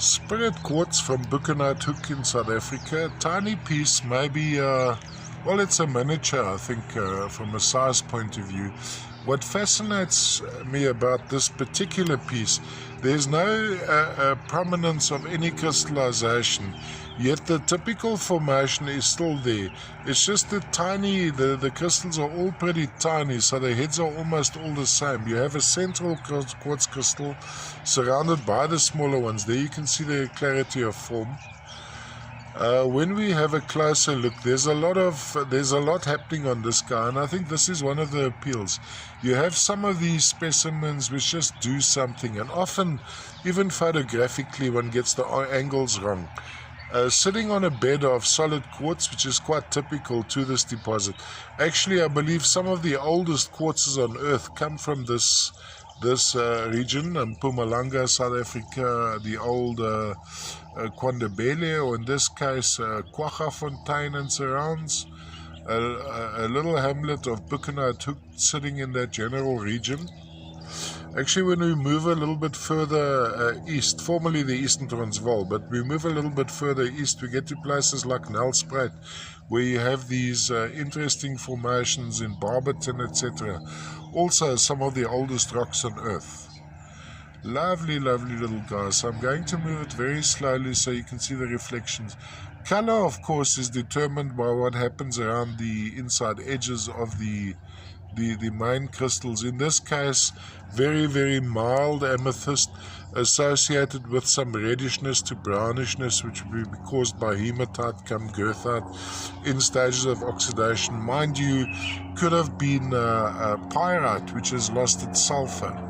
Spirit quartz from Buchanite Hoek in South Africa. Tiny piece, maybe, well, it's a miniature, I think, from a size point of view. What fascinates me about this particular piece, there's no prominence of any crystallization, yet the typical formation is still there. It's just that tiny, the crystals are all pretty tiny, so the heads are almost all the same. You have a central quartz crystal surrounded by the smaller ones. There you can see the clarity of form. When we have a closer look, there's a lot happening on this guy, and I think this is one of the appeals. You have some of these specimens which just do something, and often, even photographically, one gets the angles wrong. Sitting on a bed of solid quartz, which is quite typical to this deposit. Actually, I believe some of the oldest quartzes on Earth come from this region, Mpumalanga, South Africa, the old Kwandebele, or in this case Kwaggafontein and surrounds, a little hamlet of Buchanite Hoek sitting in that general region. Actually, when we move a little bit further east, formerly the Eastern Transvaal, but we move a little bit further east, we get to places like Nelspruit, where you have these interesting formations in Barberton, etc. Also, some of the oldest rocks on Earth. Lovely, lovely little guys. So I'm going to move it very slowly so you can see the reflections. Color, of course, is determined by what happens around the inside edges of the main crystals. In this case, very, very mild amethyst associated with some reddishness to brownishness, which will be caused by hematite come goethite in stages of oxidation. Mind you, could have been pyrite, which has lost its sulfur.